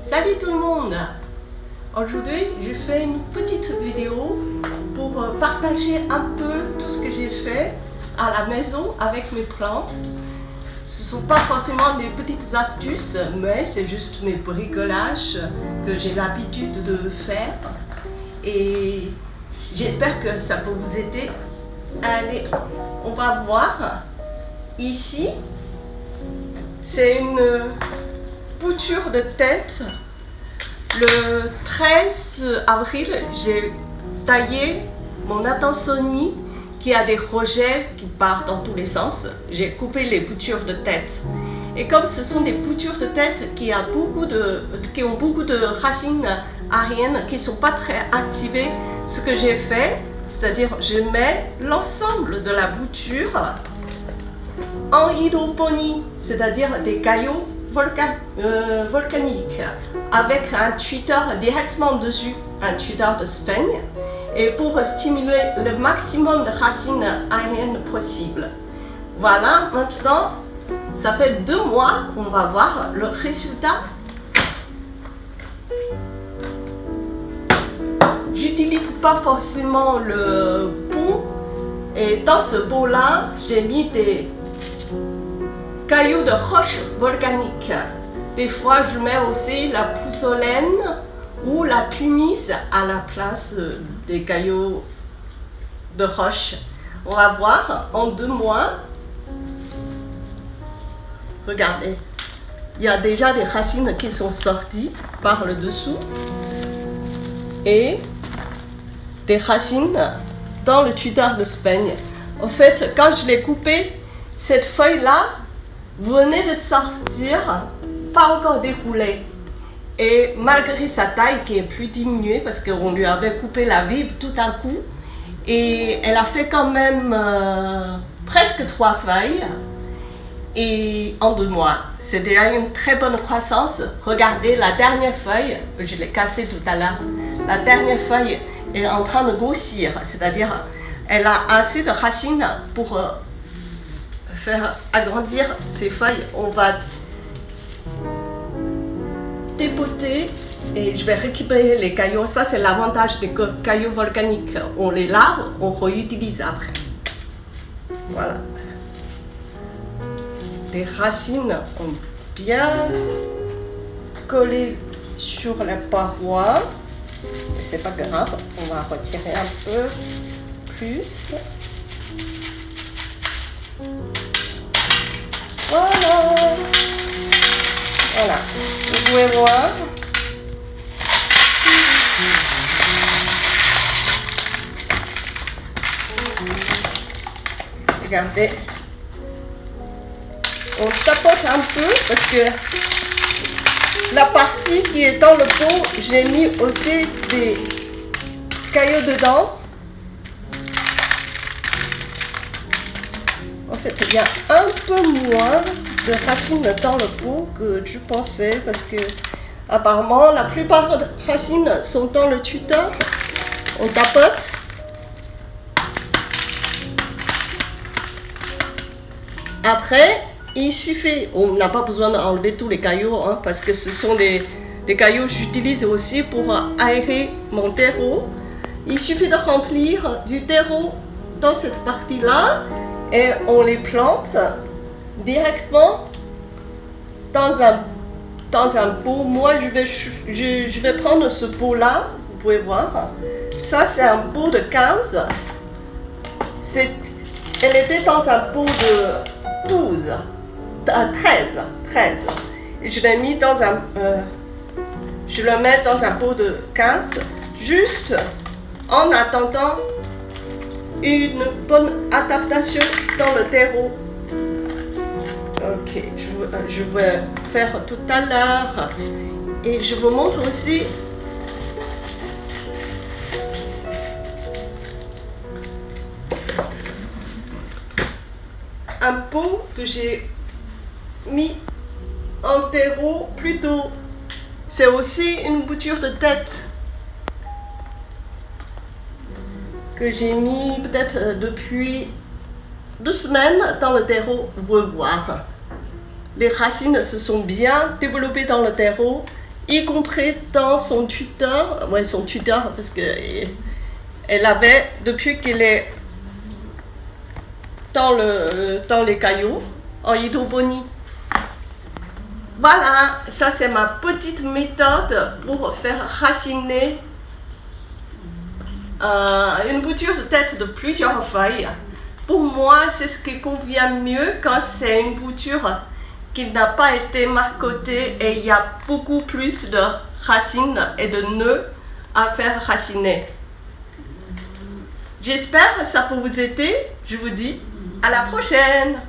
Salut tout le monde! Aujourd'hui, je fais une petite vidéo pour partager un peu tout ce que j'ai fait à la maison avec mes plantes. Ce ne sont pas forcément des petites astuces, mais c'est juste mes bricolages que j'ai l'habitude de faire. Et j'espère que ça peut vous aider. Allez, on va voir. Ici, c'est une bouture de tête. Le 13 avril, j'ai taillé mon Adansonie qui a des rejets qui partent dans tous les sens. J'ai coupé les boutures de tête. Et comme ce sont des boutures de tête qui ont beaucoup de racines aériennes qui ne sont pas très activées, ce que j'ai fait, c'est-à-dire je mets l'ensemble de la bouture en hydroponie, c'est-à-dire des cailloux volcaniques avec un tuteur directement dessus, un tuteur de sphagne, et pour stimuler le maximum de racines aériennes possible. Voilà, maintenant, ça fait 2 mois, on va voir le résultat. J'utilise pas forcément le pot, et dans ce pot-là, j'ai mis des cailloux de roche volcanique. Des fois, je mets aussi la pouzzolène ou la pumice à la place des cailloux de roche. On va voir en 2 mois. Regardez, il y a déjà des racines qui sont sorties par le dessous et des racines dans le tuteur de sphagne. En fait, quand je l'ai coupé, cette feuille-là venait de sortir, pas encore déroulée. Et malgré sa taille qui est plus diminuée, parce qu'on lui avait coupé la vive tout à coup, et elle a fait quand même presque 3 feuilles, et en 2 mois. C'est déjà une très bonne croissance. Regardez la dernière feuille, je l'ai cassée tout à l'heure, la dernière feuille est en train de grossir, c'est-à-dire elle a assez de racines pour faire agrandir ces feuilles. On va dépoter et je vais récupérer les cailloux. Ça, c'est l'avantage des cailloux volcaniques. On les lave, on réutilise après. Voilà. Les racines ont bien collé sur la paroi. C'est pas grave, on va retirer un peu plus. Voilà. Voilà, vous pouvez voir. Regardez. On tapote un peu parce que la partie qui est dans le pot, j'ai mis aussi des cailloux dedans. En fait, il y a un peu moins de racines dans le pot que je pensais parce que apparemment la plupart des racines sont dans le tuteur. On tapote. Après, il suffit, on n'a pas besoin d'enlever tous les cailloux parce que ce sont des cailloux que j'utilise aussi pour aérer mon terreau. Il suffit de remplir du terreau dans cette partie-là et on les plante directement dans un pot. Moi, je vais prendre ce pot-là, vous pouvez voir. Ça, c'est un pot de 15. Elle était dans un pot de 12, 13. Et je l'ai mis dans je le mets dans un pot de 15, juste en attendant une bonne adaptation dans le terreau. Ok, je vais faire tout à l'heure et je vous montre aussi un pot que j'ai mis en terreau plus tôt. C'est aussi une bouture de tête que j'ai mis peut-être depuis 2 semaines dans le terreau. Vous pouvez voir. Les racines se sont bien développées dans le terreau y compris dans son tuteur, son tuteur, parce que elle avait, depuis qu'elle est dans les cailloux, en hydroponie. Voilà, ça c'est ma petite méthode pour faire raciner une bouture de tête de plusieurs feuilles. Pour moi, c'est ce qui convient mieux quand c'est une bouture qui n'a pas été marcotée et il y a beaucoup plus de racines et de nœuds à faire raciner. J'espère que ça peut vous aider. Je vous dis à la prochaine.